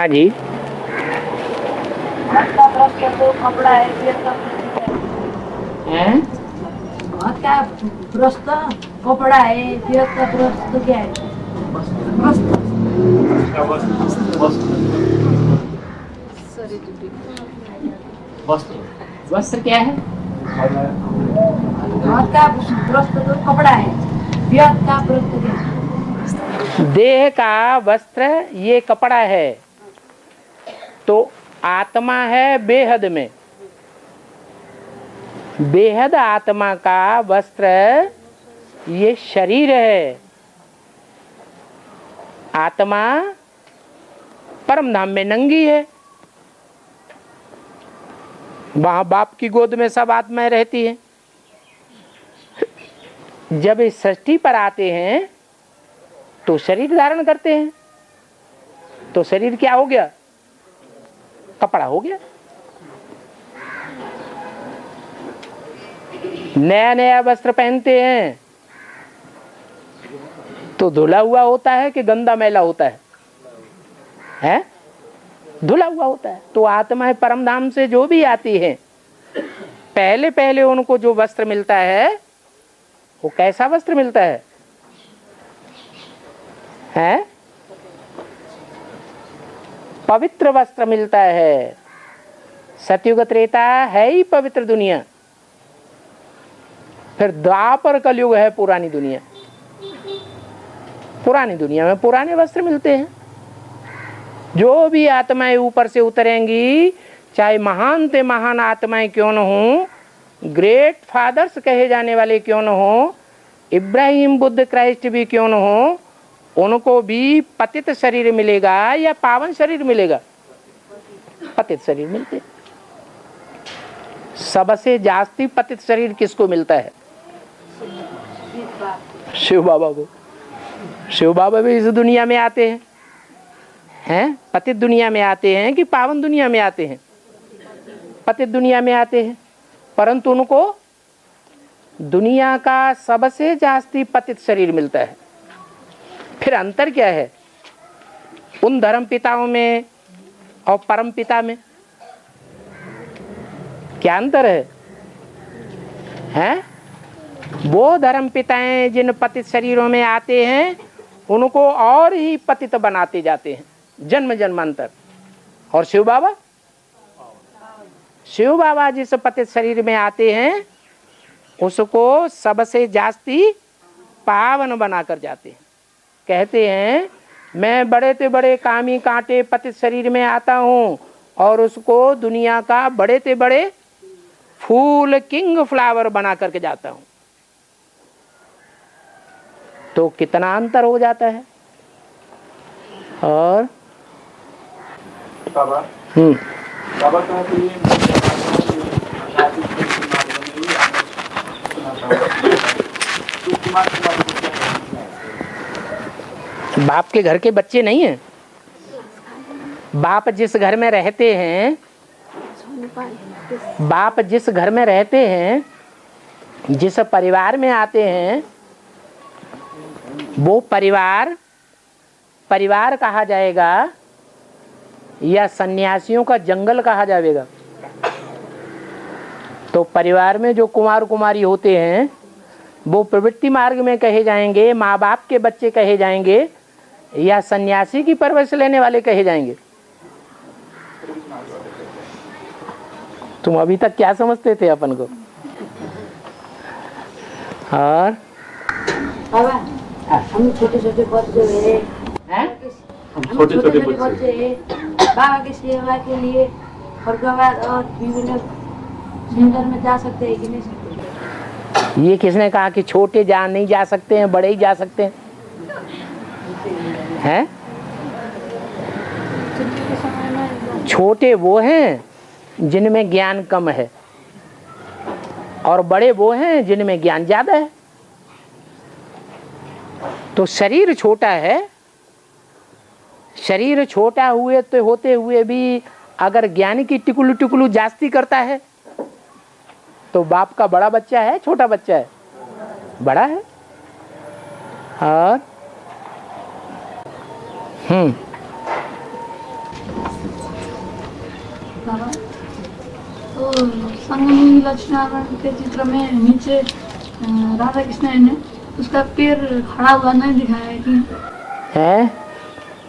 हाँ जी। हाथ का प्रश्न तो कपड़ा है, पैर का हैं? हाथ का प्रश्न कपड़ा है, पैर का प्रश्न क्या है? प्रश्न वस्त्र क्या है? हाथ का प्रश्न तो कपड़ा है, पैर का प्रश्न क्या है? देह का वस्त्र ये कपड़ा है, तो आत्मा है बेहद में। बेहद आत्मा का वस्त्र ये शरीर है। आत्मा परम धाम में नंगी है। वहां बाप की गोद में सब आत्माएं रहती हैं। जब इस सृष्टि पर आते हैं तो शरीर धारण करते हैं, तो शरीर क्या हो गया? कपड़ा हो गया। नया नया वस्त्र पहनते हैं तो धुला हुआ होता है कि गंदा मैला होता है? हैं? धुला हुआ होता है। तो आत्माएं परम धाम से जो भी आती हैं, पहले पहले उनको जो वस्त्र मिलता है वो कैसा वस्त्र मिलता है? हैं? पवित्र वस्त्र मिलता है। सतयुग त्रेता है ही पवित्र दुनिया, फिर द्वापर कलयुग है पुरानी दुनिया। पुरानी दुनिया में पुराने वस्त्र मिलते हैं। जो भी आत्माएं ऊपर से उतरेंगी, चाहे महान से महान आत्माएं क्यों न हो, ग्रेट फादर्स कहे जाने वाले क्यों न हो, इब्राहिम बुद्ध क्राइस्ट भी क्यों न हो, उनको भी पतित शरीर मिलेगा या पावन शरीर मिलेगा? पतित शरीर मिलते। सबसे जास्ती पतित शरीर किसको मिलता है? शिव बाबा को। शिव बाबा भी इस दुनिया में आते हैं, हैं? पतित दुनिया में आते हैं कि पावन दुनिया में आते हैं? पतित दुनिया में आते हैं, परंतु उनको दुनिया का सबसे जास्ती पतित शरीर मिलता है। फिर अंतर क्या है उन धर्म पिताओं में और परम पिता में? क्या अंतर है? हैं? वो धर्म पिताएं जिन पतित शरीरों में आते हैं उनको और ही पतित बनाते जाते हैं जन्म जन्मांतर। और शिव बाबा, शिव बाबा जिस पतित शरीर में आते हैं उसको सबसे जास्ती पावन बनाकर जाते हैं। कहते हैं मैं बड़े से बड़े कामी कांटे पतित शरीर में आता हूँ और उसको दुनिया का बड़े से बड़े फूल किंग फ्लावर बना करके जाता हूँ। तो कितना अंतर हो जाता है। और बाबा बाप के घर के बच्चे नहीं हैं। बाप जिस घर में रहते हैं, बाप जिस घर में रहते हैं, जिस परिवार में आते हैं, वो परिवार परिवार कहा जाएगा या सन्यासियों का जंगल कहा जाएगा? तो परिवार में जो कुमार कुमारी होते हैं वो प्रवृत्ति मार्ग में कहे जाएंगे, माँ बाप के बच्चे कहे जाएंगे, या सन्यासी की परवरिश लेने वाले कहे जाएंगे? तुम अभी तक क्या समझते थे अपन को? और हम छोटे छोटे बच्चे हैं, छोटे छोटे बच्चे हैं, बाबा की सेवा के लिए फरगाबाद और विभिन्न सेंटर में जा सकते हैं कि नहीं सकते? ये किसने कहा कि छोटे जा नहीं जा सकते हैं, बड़े ही जा सकते हैं? हैं? छोटे वो हैं जिनमें ज्ञान कम है और बड़े वो हैं जिनमें ज्ञान ज्यादा है। तो शरीर छोटा है, शरीर छोटा हुए तो होते हुए भी अगर ज्ञान की टिकुलू टिकुलू जास्ती करता है तो बाप का बड़ा बच्चा है छोटा बच्चा है? बड़ा है। और तो संगम लक्ष्मण के चित्र में नीचे राधा कृष्ण है, उसका पैर खड़ा हुआ नहीं दिखाया है कि है?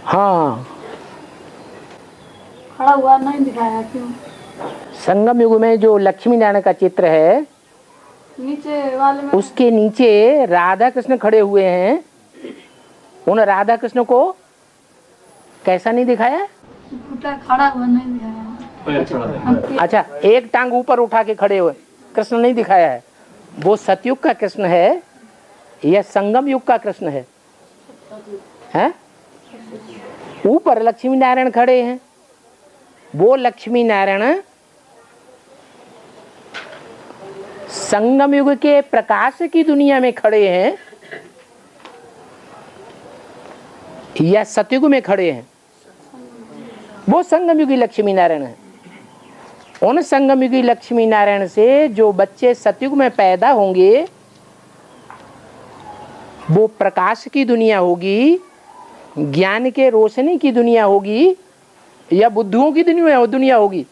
हाँ, खड़ा हुआ नहीं दिखाया क्यों? संगम युग में जो लक्ष्मी नारायण का चित्र है नीचे वाले में उसके नीचे राधा कृष्ण खड़े हुए हैं। उन राधा कृष्ण को कैसा नहीं दिखाया? घुटा खड़ा हुआ नहीं दिखाया। अच्छा, एक टांग ऊपर उठा के खड़े हुए कृष्ण नहीं दिखाया है। वो सतयुग का कृष्ण है या संगम युग का कृष्ण है? हैं? ऊपर लक्ष्मी नारायण खड़े हैं। वो लक्ष्मी नारायण संगम युग के प्रकाश की दुनिया में खड़े हैं या सतयुग में खड़े हैं? वो संगम युगी लक्ष्मी नारायण है। उन संगम युगी लक्ष्मी नारायण से जो बच्चे सतयुग में पैदा होंगे वो प्रकाश की दुनिया होगी, ज्ञान के रोशनी की दुनिया होगी या बुद्धुओं की दुनिया होगी?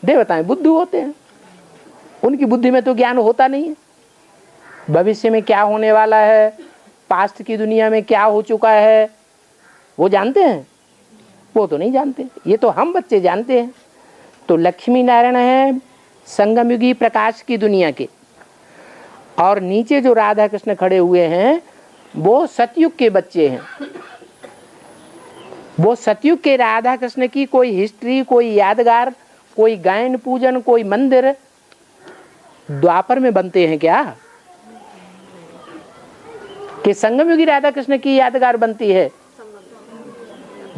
देवताएं बुद्धू होते हैं, उनकी बुद्धि में तो ज्ञान होता नहीं है। भविष्य में क्या होने वाला है, पास्ट की दुनिया में क्या हो चुका है, वो जानते हैं? वो तो नहीं जानते। ये तो हम बच्चे जानते हैं। तो लक्ष्मी नारायण है संगम युगी प्रकाश की दुनिया के, और नीचे जो राधा कृष्ण खड़े हुए हैं वो सतयुग के बच्चे हैं। वो सतयुग के राधा कृष्ण की कोई हिस्ट्री, कोई यादगार, कोई गायन पूजन, कोई मंदिर द्वापर में बनते हैं क्या? कि संगम युगी राधा कृष्ण की यादगार बनती है?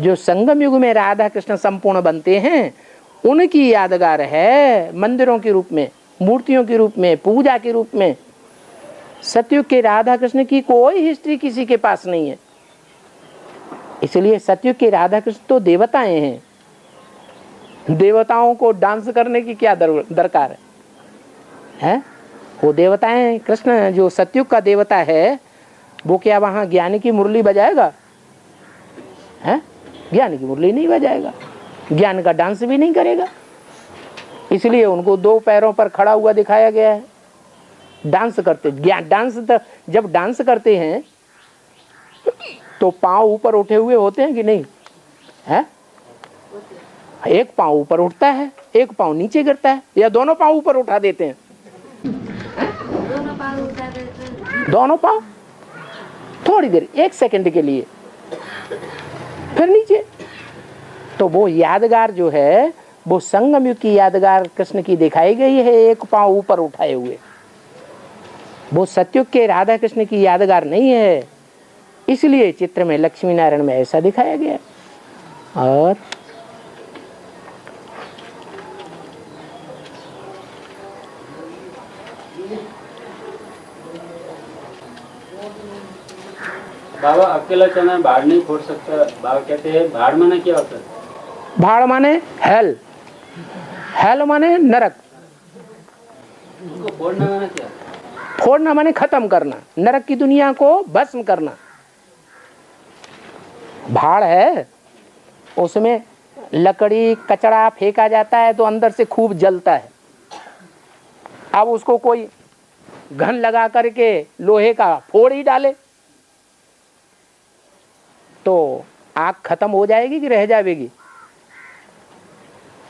जो संगम युग में राधा कृष्ण संपूर्ण बनते हैं उनकी यादगार है मंदिरों के रूप में, मूर्तियों के रूप में, पूजा के रूप में। सतयुग के राधा कृष्ण की कोई हिस्ट्री किसी के पास नहीं है। इसलिए सतयुग के राधा कृष्ण तो देवताएं हैं। देवताओं को डांस करने की क्या दरकार है? वो देवताएं, कृष्ण जो सतयुग का देवता है वो क्या वहां ज्ञानी की मुरली बजाएगा? है? ज्ञान की मुरली नहीं बजाएगा, ज्ञान का डांस भी नहीं करेगा। इसलिए उनको दो पैरों पर खड़ा हुआ दिखाया गया है। डांस करते, जब डांस करते हैं तो पांव ऊपर उठे हुए होते हैं कि नहीं? है? एक पांव ऊपर उठता है, एक पांव नीचे गिरता है, या दोनों पांव ऊपर उठा देते हैं? दोनों पांव थोड़ी देर, 1 सेकंड के लिए, फिर नीचे। तो वो यादगार जो है वो संगम युग की यादगार कृष्ण की दिखाई गई है, एक पांव ऊपर उठाए हुए। वो सतयुग के राधा कृष्ण की यादगार नहीं है। इसलिए चित्र में लक्ष्मी नारायण में ऐसा दिखाया गया। और बाबा अकेला चना भाड़ नहीं फोड़ सकता। बाबा कहते हैं भाड़ माने क्या होता है? भाड़ माने हेल, हेल माने नरक। उसको फोड़ना माने क्या? फोड़ना माने खत्म करना, नरक की दुनिया को भस्म करना। भाड़ है, उसमें लकड़ी कचरा फेंका जाता है तो अंदर से खूब जलता है। अब उसको कोई घन लगा करके लोहे का फोड़ ही डाले तो आग खत्म हो जाएगी कि रह जाएगी?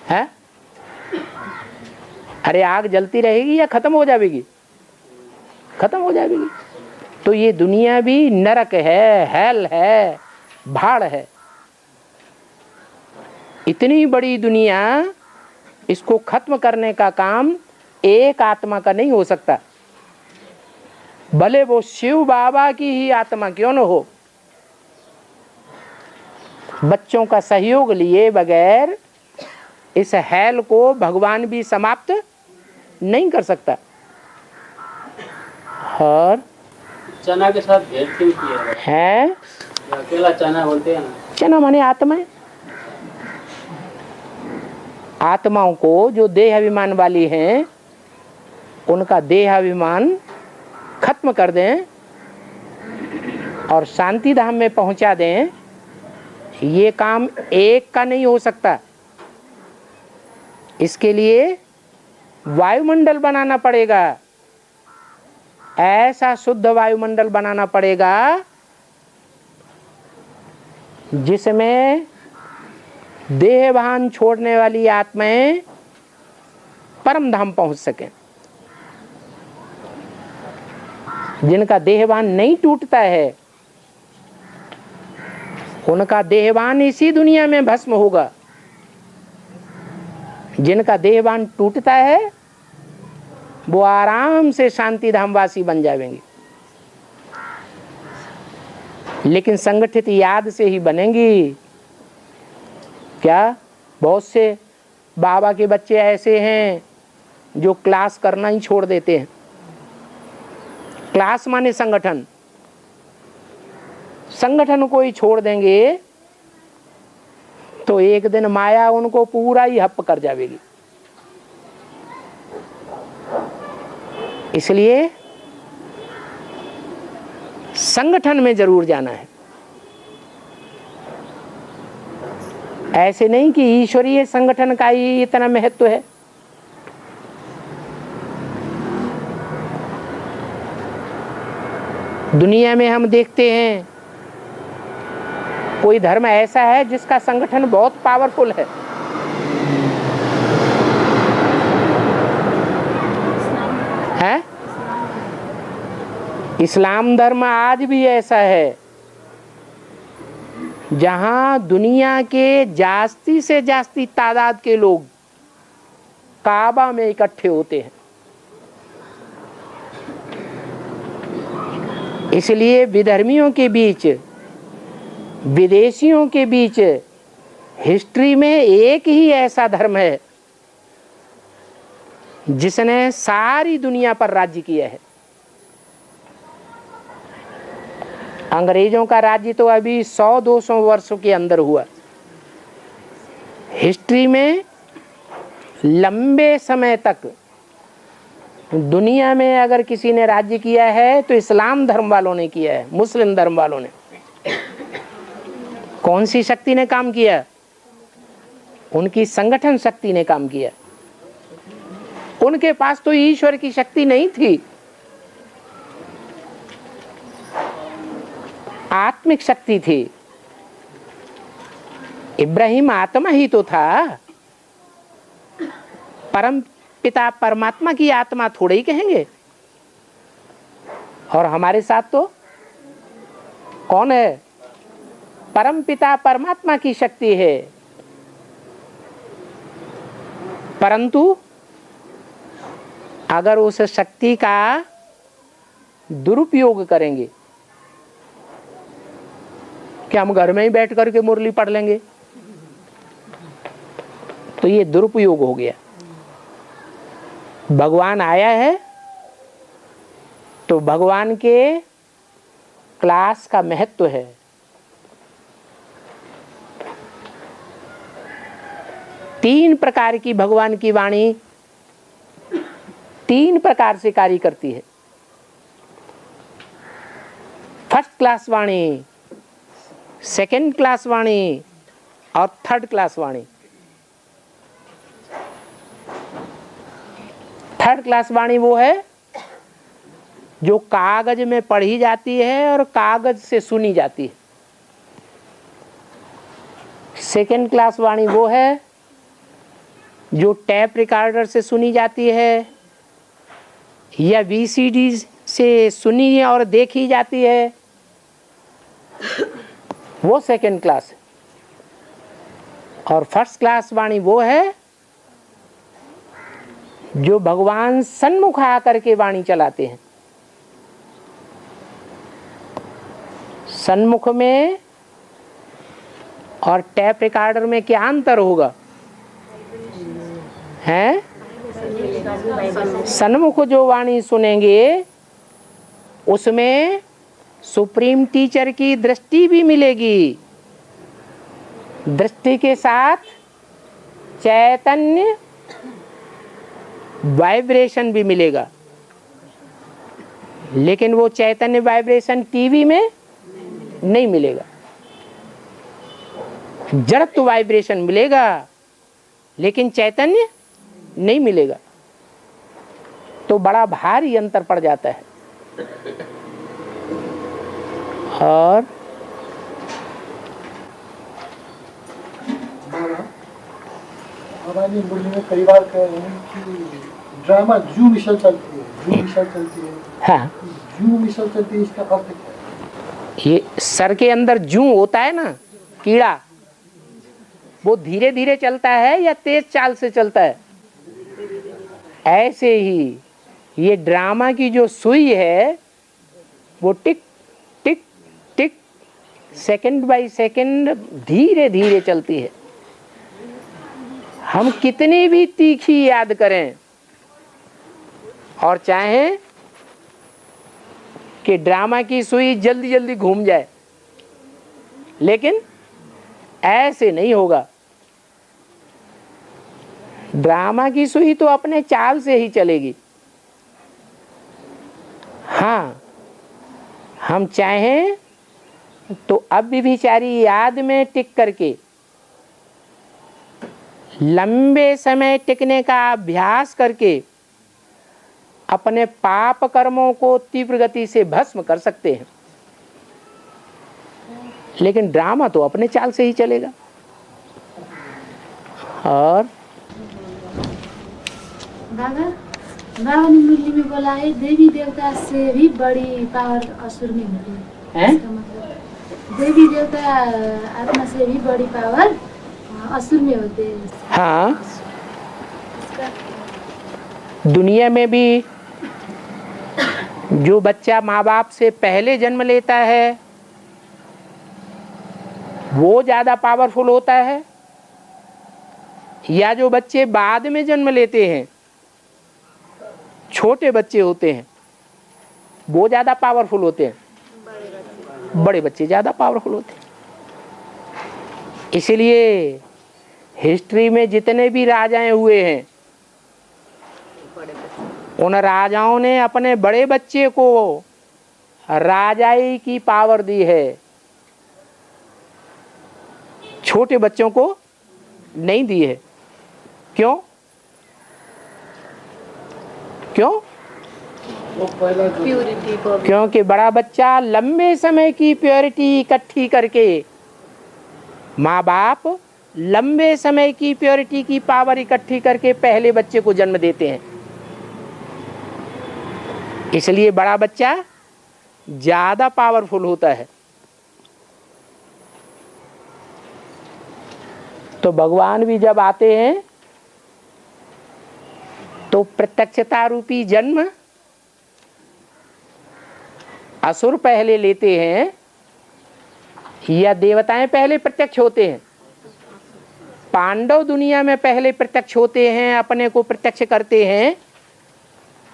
है? अरे आग जलती रहेगी या खत्म हो जाएगी? खत्म हो जाएगी। तो ये दुनिया भी नरक है, हेल है, भाड़ है। इतनी बड़ी दुनिया, इसको खत्म करने का काम एक आत्मा का नहीं हो सकता, भले वो शिव बाबा की ही आत्मा क्यों न हो। बच्चों का सहयोग लिए बगैर इस हेल को भगवान भी समाप्त नहीं कर सकता। और चना के साथ भेद क्यों किया है? अकेला चना बोलते हैं ना। चना माने आत्मा। आत्माओं को जो देह अभिमान वाली हैं उनका देह अभिमान खत्म कर दें और शांति धाम में पहुंचा दें, ये काम एक का नहीं हो सकता। इसके लिए वायुमंडल बनाना पड़ेगा, ऐसा शुद्ध वायुमंडल बनाना पड़ेगा जिसमें देहभान छोड़ने वाली आत्माएं परम धाम पहुंच सकें। जिनका देहभान नहीं टूटता है उनका देहभान इसी दुनिया में भस्म होगा। जिनका देहभान टूटता है वो आराम से शांति धामवासी बन जाएंगे, लेकिन संगठित याद से ही बनेंगी। क्या बहुत से बाबा के बच्चे ऐसे हैं जो क्लास करना ही छोड़ देते हैं। क्लास माने संगठन, संगठन को ही छोड़ देंगे तो एक दिन माया उनको पूरा ही हप कर जाएगी। इसलिए संगठन में जरूर जाना है। ऐसे नहीं कि ईश्वरीय संगठन का ही इतना महत्व है। दुनिया में हम देखते हैं कोई धर्म ऐसा है जिसका संगठन बहुत पावरफुल है। हैं? इस्लाम धर्म आज भी ऐसा है जहां दुनिया के जास्ती से जास्ती तादाद के लोग काबा में इकट्ठे होते हैं। इसलिए विधर्मियों के बीच, विदेशियों के बीच हिस्ट्री में एक ही ऐसा धर्म है जिसने सारी दुनिया पर राज्य किया है। अंग्रेजों का राज्य तो अभी 100-200 वर्षों के अंदर हुआ। हिस्ट्री में लंबे समय तक दुनिया में अगर किसी ने राज्य किया है तो इस्लाम धर्म वालों ने किया है, मुस्लिम धर्म वालों ने। कौन सी शक्ति ने काम किया? उनकी संगठन शक्ति ने काम किया। उनके पास तो ईश्वर की शक्ति नहीं थी, आत्मिक शक्ति थी। इब्राहिम आत्मा ही तो था, परम पिता परमात्मा की आत्मा थोड़े ही कहेंगे। और हमारे साथ तो कौन है? परम पिता परमात्मा की शक्ति है। परंतु अगर उस शक्ति का दुरुपयोग करेंगे, क्या हम घर में ही बैठ करके मुरली पढ़ लेंगे? तो ये दुरुपयोग हो गया। भगवान आया है तो भगवान के क्लास का महत्व है। तीन प्रकार की भगवान की वाणी तीन प्रकार से कार्य करती है। फर्स्ट क्लास वाणी, सेकंड क्लास वाणी और थर्ड क्लास वाणी। थर्ड क्लास वाणी वो है जो कागज में पढ़ी जाती है और कागज से सुनी जाती है। सेकंड क्लास वाणी वो है जो टैप रिकॉर्डर से सुनी जाती है या वीसीडी से सुनी और देखी जाती है, वो सेकंड क्लास है। और फर्स्ट क्लास वाणी वो है जो भगवान सन्मुख आकर के वाणी चलाते हैं। सन्मुख में और टैप रिकॉर्डर में क्या अंतर होगा? हैं? सन्मुख जो वाणी सुनेंगे उसमें सुप्रीम टीचर की दृष्टि भी मिलेगी। दृष्टि के साथ चैतन्य वाइब्रेशन भी मिलेगा, लेकिन वो चैतन्य वाइब्रेशन टीवी में नहीं मिलेगा। जड़त्व वाइब्रेशन मिलेगा लेकिन चैतन्य नहीं मिलेगा। तो बड़ा भारी अंतर पड़ जाता है। और हमारी मुरली में कई बार कह रहे हैं कि ड्रामा जू मिशल चलती है। हाँ, जू मिशल चलती है, इसका अर्थ क्या है? ये सर के अंदर जू होता है ना, कीड़ा, वो धीरे धीरे चलता है या तेज चाल से चलता है? ऐसे ही ये ड्रामा की जो सुई है वो टिक टिक टिक सेकंड बाय सेकंड धीरे धीरे चलती है। हम कितनी भी तीखी याद करें और चाहें कि ड्रामा की सुई जल्दी जल्दी घूम जाए, लेकिन ऐसे नहीं होगा। ड्रामा की सुई तो अपने चाल से ही चलेगी। हाँ, हम चाहें तो अब भी बेचारी याद में टिक करके लंबे समय टिकने का अभ्यास करके अपने पाप कर्मों को तीव्र गति से भस्म कर सकते हैं, लेकिन ड्रामा तो अपने चाल से ही चलेगा। और बाबा ने मुरली में बोला है देवी देवता से भी बड़ी पावर असुर में होती है। इसका मतलब देवी देवता आत्मा से भी बड़ी पावर असुर में होते हैं। हाँ, दुनिया में भी जो बच्चा माँ बाप से पहले जन्म लेता है वो ज्यादा पावरफुल होता है, या जो बच्चे बाद में जन्म लेते हैं, छोटे बच्चे होते हैं, वो ज्यादा पावरफुल होते हैं? बड़े बच्चे ज्यादा पावरफुल होते हैं। इसलिए हिस्ट्री में जितने भी राजाएं हुए हैं, उन राजाओं ने अपने बड़े बच्चे को राजाई की पावर दी है, छोटे बच्चों को नहीं दी है। क्यों? क्यों? क्योंकि बड़ा बच्चा लंबे समय की प्योरिटी इकट्ठी करके, माँ बाप लंबे समय की प्योरिटी की पावर इकट्ठी करके पहले बच्चे को जन्म देते हैं। इसलिए बड़ा बच्चा ज्यादा पावरफुल होता है। तो भगवान भी जब आते हैं तो प्रत्यक्षता रूपी जन्म असुर पहले लेते हैं या देवताएं पहले प्रत्यक्ष होते हैं? पांडव दुनिया में पहले प्रत्यक्ष होते हैं, अपने को प्रत्यक्ष करते हैं,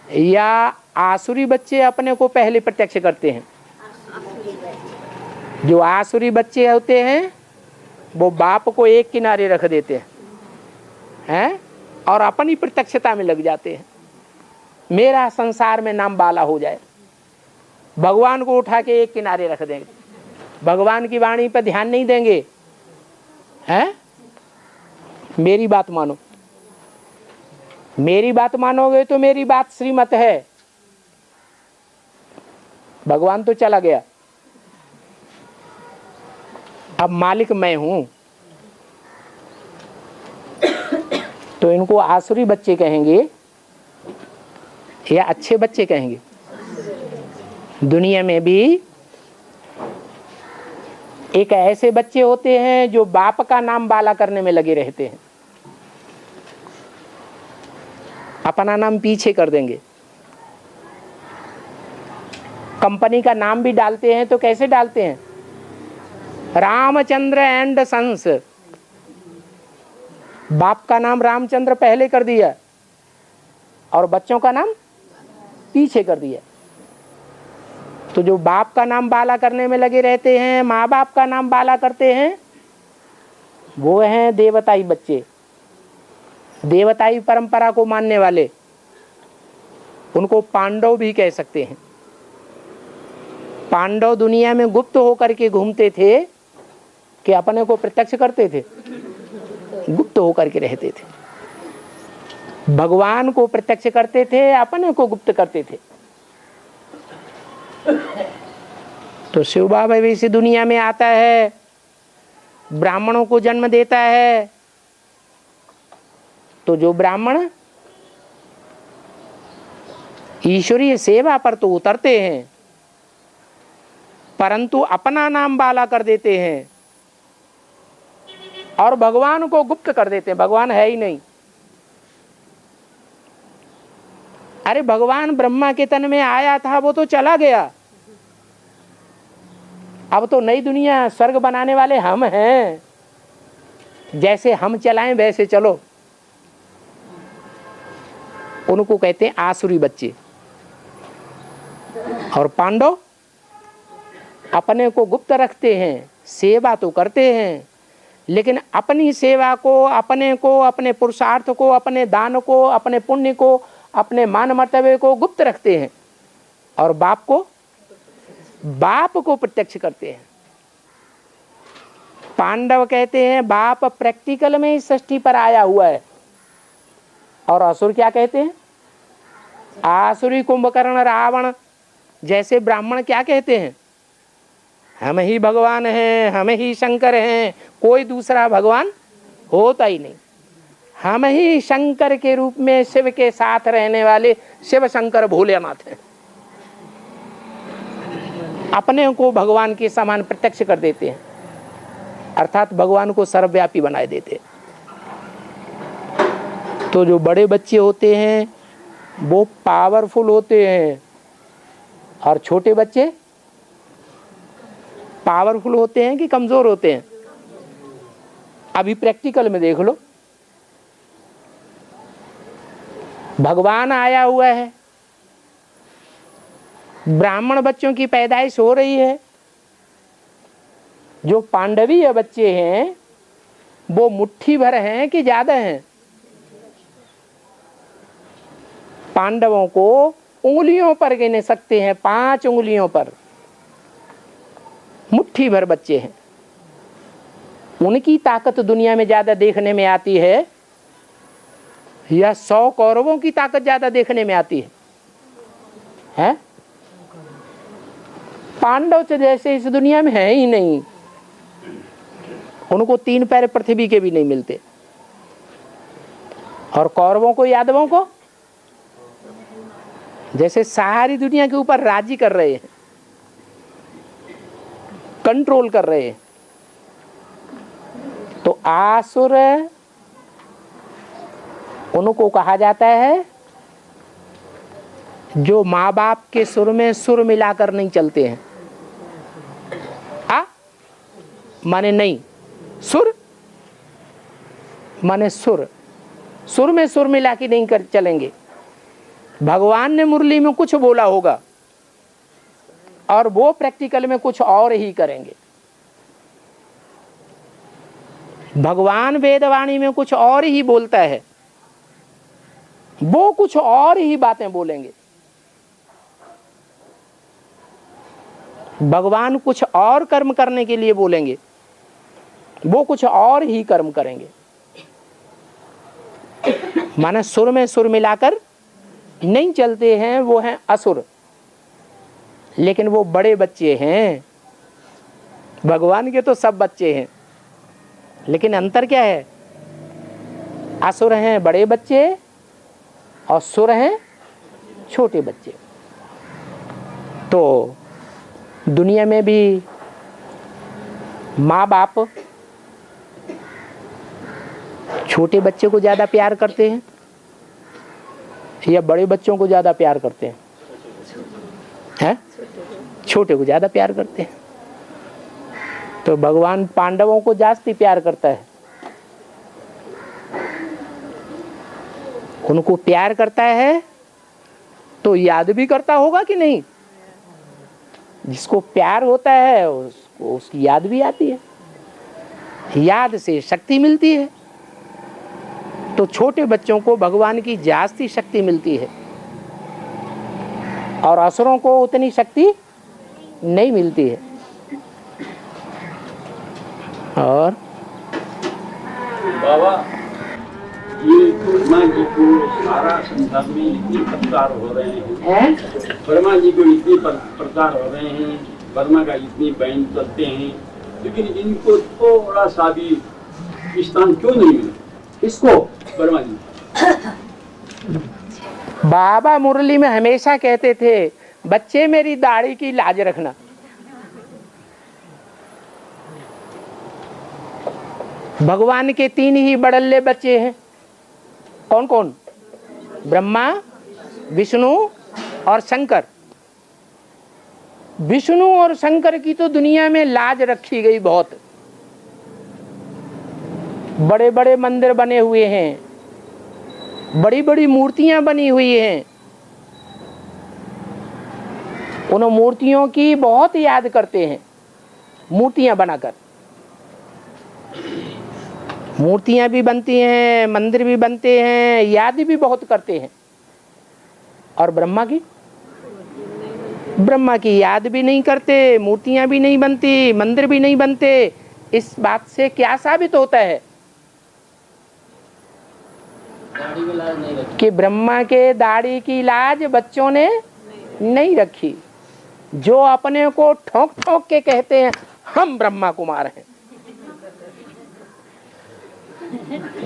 या आसुरी बच्चे अपने को पहले प्रत्यक्ष करते हैं? जो आसुरी बच्चे होते हैं वो बाप को एक किनारे रख देते हैं और अपनी प्रत्यक्षता में लग जाते हैं, मेरा संसार में नाम बाला हो जाए। भगवान को उठा के एक किनारे रख देंगे, भगवान की वाणी पर ध्यान नहीं देंगे। हैं? मेरी बात मानो, मेरी बात मानोगे तो मेरी बात श्रीमत है। भगवान तो चला गया, अब मालिक मैं हूं। तो इनको आसुरी बच्चे कहेंगे या अच्छे बच्चे कहेंगे? दुनिया में भी एक ऐसे बच्चे होते हैं जो बाप का नाम बाला करने में लगे रहते हैं, अपना नाम पीछे कर देंगे। कंपनी का नाम भी डालते हैं तो कैसे डालते हैं? Ramchandra and sons. बाप का नाम रामचंद्र पहले कर दिया और बच्चों का नाम पीछे कर दिया। तो जो बाप का नाम बाला करने में लगे रहते हैं, माँ बाप का नाम बाला करते हैं, वो हैं देवताई बच्चे, देवताई परंपरा को मानने वाले। उनको पांडव भी कह सकते हैं। पांडव दुनिया में गुप्त होकर के घूमते थे कि अपने को प्रत्यक्ष करते थे? गुप्त होकर के रहते थे। भगवान को प्रत्यक्ष करते थे, अपने को गुप्त करते थे। तो शिव बाबा भी इसी दुनिया में आता है, ब्राह्मणों को जन्म देता है। तो जो ब्राह्मण ईश्वरीय सेवा पर तो उतरते हैं, परंतु अपना नाम बाला कर देते हैं और भगवान को गुप्त कर देते हैं। भगवान है ही नहीं। अरे भगवान ब्रह्मा के तन में आया था, वो तो चला गया। अब तो नई दुनिया स्वर्ग बनाने वाले हम हैं। जैसे हम चलाएं वैसे चलो। उनको कहते हैं आसुरी बच्चे। और पांडव अपने को गुप्त रखते हैं, सेवा तो करते हैं, लेकिन अपनी सेवा को, अपने को, अपने पुरुषार्थ को, अपने दान को, अपने पुण्य को, अपने मान मर्तबे को गुप्त रखते हैं और बाप को प्रत्यक्ष करते हैं। पांडव कहते हैं बाप प्रैक्टिकल में इस सृष्टि पर आया हुआ है, और असुर क्या कहते हैं? आसुरी कुंभकर्ण रावण जैसे ब्राह्मण क्या कहते हैं? हम ही भगवान हैं, हम ही शंकर हैं, कोई दूसरा भगवान होता ही नहीं। हम ही शंकर के रूप में शिव के साथ रहने वाले शिव शंकर भोलेनाथ हैं। अपने को भगवान के समान प्रत्यक्ष कर देते हैं, अर्थात भगवान को सर्वव्यापी बनाए देते हैं। तो जो बड़े बच्चे होते हैं वो पावरफुल होते हैं, और छोटे बच्चे पावरफुल होते हैं कि कमजोर होते हैं? अभी प्रैक्टिकल में देख लो। भगवान आया हुआ है, ब्राह्मण बच्चों की पैदाइश हो रही है। जो पांडवीय बच्चे हैं वो मुट्ठी भर हैं कि ज्यादा हैं? पांडवों को उंगलियों पर गिने सकते हैं, 5 उंगलियों पर मुट्ठी भर बच्चे हैं। उनकी ताकत दुनिया में ज्यादा देखने में आती है या 100 कौरवों की ताकत ज्यादा देखने में आती है? पांडव जैसे इस दुनिया में है ही नहीं। उनको 3 पैर पृथ्वी के भी नहीं मिलते। और कौरवों को, यादवों को जैसे सारी दुनिया के ऊपर राजी कर रहे हैं, कंट्रोल कर रहे हैं। तो आसुर उनको कहा जाता है जो माँ बाप के सुर में सुर मिलाकर नहीं चलते हैं। माने नहीं, सुर माने सुर, सुर में सुर मिला के नहीं कर चलेंगे। भगवान ने मुरली में कुछ बोला होगा और वो प्रैक्टिकल में कुछ और ही करेंगे। भगवान वेदवाणी में कुछ और ही बोलता है, वो कुछ और ही बातें बोलेंगे। भगवान कुछ और कर्म करने के लिए बोलेंगे, वो कुछ और ही कर्म करेंगे। माने सुर में सुर मिलाकर नहीं चलते हैं, वो हैं असुर। लेकिन वो बड़े बच्चे हैं। भगवान के तो सब बच्चे हैं, लेकिन अंतर क्या है? असुर हैं बड़े बच्चे और सुर हैं छोटे बच्चे। तो दुनिया में भी माँ बाप छोटे बच्चे को ज्यादा प्यार करते हैं या बड़े बच्चों को ज्यादा प्यार करते हैं? हैं? छोटे को ज्यादा प्यार करते हैं। तो भगवान पांडवों को जास्ती प्यार करता है। उनको प्यार करता है तो याद भी करता होगा कि नहीं? जिसको प्यार होता है उसको उसकी याद भी आती है, याद से शक्ति मिलती है। तो छोटे बच्चों को भगवान की जास्ती शक्ति मिलती है और असुरों को उतनी शक्ति नहीं मिलती है। और बाबा ये ब्रह्मा जी को सारा संसार में इतने प्रकार हो रहे हैं, ब्रह्मा जी को इतने प्रकार हो रहे हैं, ब्रह्मा का इतनी बहन करते हैं, लेकिन इनको थोड़ा सा भी स्थान क्यों नहीं मिला? इसको ब्रह्मा जी बाबा मुरली में हमेशा कहते थे, बच्चे मेरी दाढ़ी की लाज रखना। भगवान के 3 ही बड़ल्ले बच्चे हैं। कौन कौन? ब्रह्मा, विष्णु और शंकर। विष्णु और शंकर की तो दुनिया में लाज रखी गई बहुत। बड़े बड़े मंदिर बने हुए हैं, बड़ी बड़ी मूर्तियां बनी हुई हैं। उन मूर्तियों की बहुत याद करते हैं, मूर्तियां बनाकर। मूर्तियां भी बनती हैं, मंदिर भी बनते हैं, याद भी बहुत करते हैं। और ब्रह्मा की याद भी नहीं करते, मूर्तियां भी नहीं बनती, मंदिर भी नहीं बनते। इस बात से क्या साबित होता है कि ब्रह्मा के दाढ़ी की लाज बच्चों ने नहीं रखी। जो अपने को ठोक ठोक के कहते हैं हम ब्रह्मा कुमार हैं,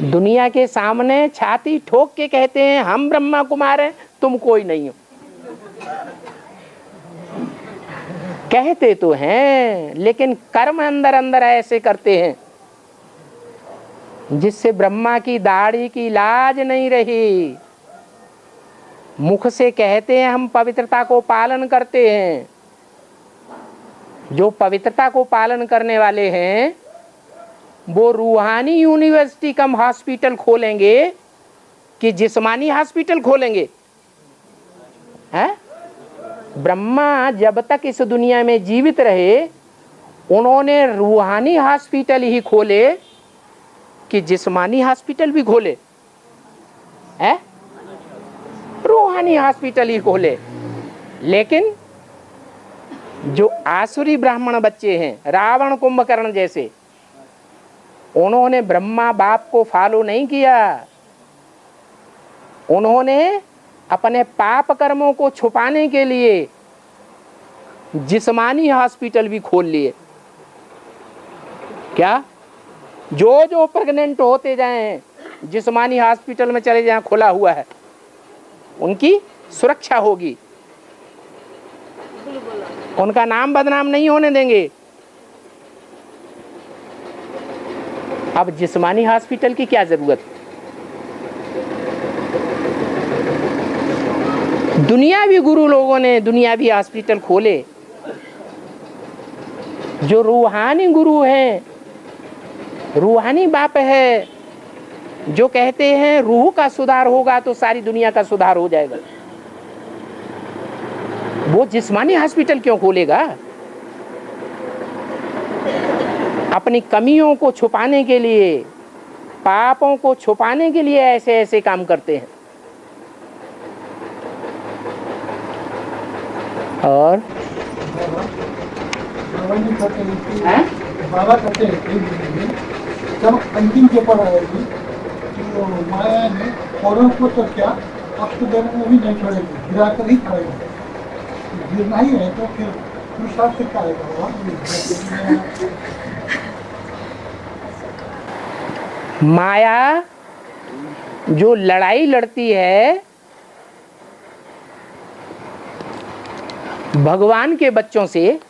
दुनिया के सामने छाती ठोक के कहते हैं हम ब्रह्मा कुमार हैं, तुम कोई नहीं हो। कहते तो हैं लेकिन कर्म अंदर अंदर ऐसे करते हैं जिससे ब्रह्मा की दाढ़ी की लाज नहीं रही। मुख से कहते हैं हम पवित्रता को पालन करते हैं। जो पवित्रता को पालन करने वाले हैं वो रूहानी यूनिवर्सिटी कम हॉस्पिटल खोलेंगे कि जिस्मानी हॉस्पिटल खोलेंगे? हैं? ब्रह्मा जब तक इस दुनिया में जीवित रहे उन्होंने रूहानी हॉस्पिटल ही खोले कि जिस्मानी हॉस्पिटल भी खोले? हैं? रूहानी हॉस्पिटल ही खोले। लेकिन जो आसुरी ब्राह्मण बच्चे हैं, रावण कुंभकर्ण जैसे, उन्होंने ब्रह्मा बाप को फॉलो नहीं किया। उन्होंने अपने पाप कर्मों को छुपाने के लिए जिस्मानी हॉस्पिटल भी खोल लिए। क्या? जो प्रेग्नेंट होते जाएं जिस्मानी हॉस्पिटल में चले जाएं, खुला हुआ है, उनकी सुरक्षा होगी, उनका नाम बदनाम नहीं होने देंगे। अब जिस्मानी हॉस्पिटल की क्या जरूरत? दुनियावी गुरु लोगों ने दुनियावी हॉस्पिटल खोले। जो रूहानी गुरु हैं, रूहानी बाप है, जो कहते हैं रूह का सुधार होगा तो सारी दुनिया का सुधार हो जाएगा, वो जिस्मानी हॉस्पिटल क्यों खोलेगा? अपनी कमियों को छुपाने के लिए, पापों को छुपाने के लिए ऐसे ऐसे काम करते हैं। और बाबा कहते हैं जब अंतिम पेपर आएगी तो माया ने औरों को तो क्या आपको देने में भी नहीं छोड़ेगी, गिरा कर ही खाएगा। गिरना ही है तो फिर पुरुषार्थ से क्या आएगा? माया जो लड़ाई लड़ती है भगवान के बच्चों से,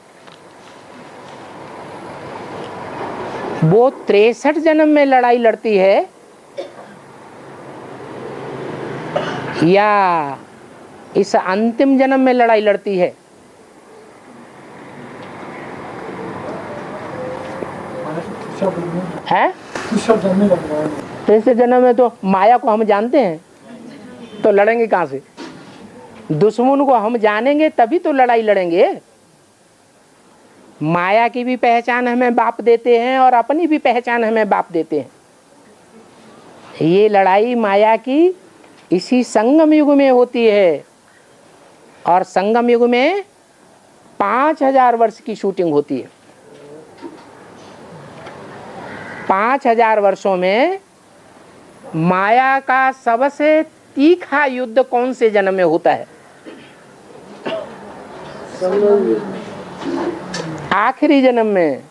वो 63 जन्म में लड़ाई लड़ती है या इस अंतिम जन्म में लड़ाई लड़ती है? हैं? 63 जन्म में तो माया को हम जानते हैं, तो लड़ेंगे कहां से? दुश्मन को हम जानेंगे तभी तो लड़ाई लड़ेंगे। माया की भी पहचान हमें बाप देते हैं और अपनी भी पहचान हमें बाप देते हैं। ये लड़ाई माया की इसी संगम युग में होती है और संगम युग में 5000 वर्ष की शूटिंग होती है। 5000 वर्षों में माया का सबसे तीखा युद्ध कौन से जन्म में होता है? आखिरी जन्म में।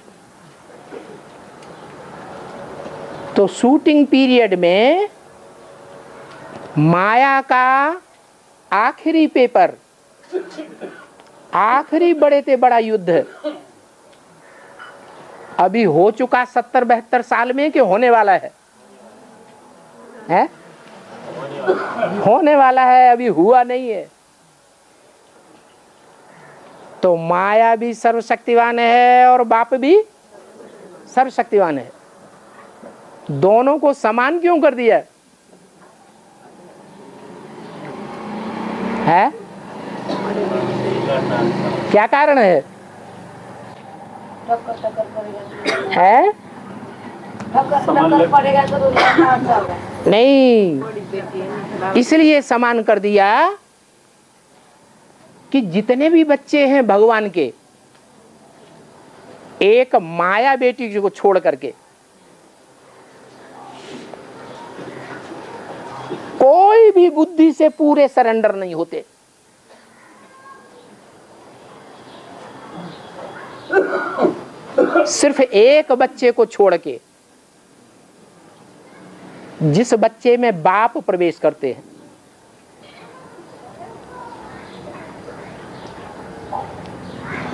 तो शूटिंग पीरियड में माया का आखिरी पेपर, आखिरी बड़े से बड़ा युद्ध अभी हो चुका 70-72 साल में कि होने वाला है? होने वाला है, अभी हुआ नहीं है। तो माया भी सर्वशक्तिवान है और बाप भी सर्वशक्तिवान है। दोनों को समान क्यों कर दिया है? क्या कारण है? है? टक्कर पड़ेगा तो लड़ना होगा। नहीं, इसलिए समान कर दिया कि जितने भी बच्चे हैं भगवान के, एक माया बेटी को छोड़ करके कोई भी बुद्धि से पूरे सरेंडर नहीं होते। सिर्फ एक बच्चे को छोड़ के, जिस बच्चे में बाप प्रवेश करते हैं,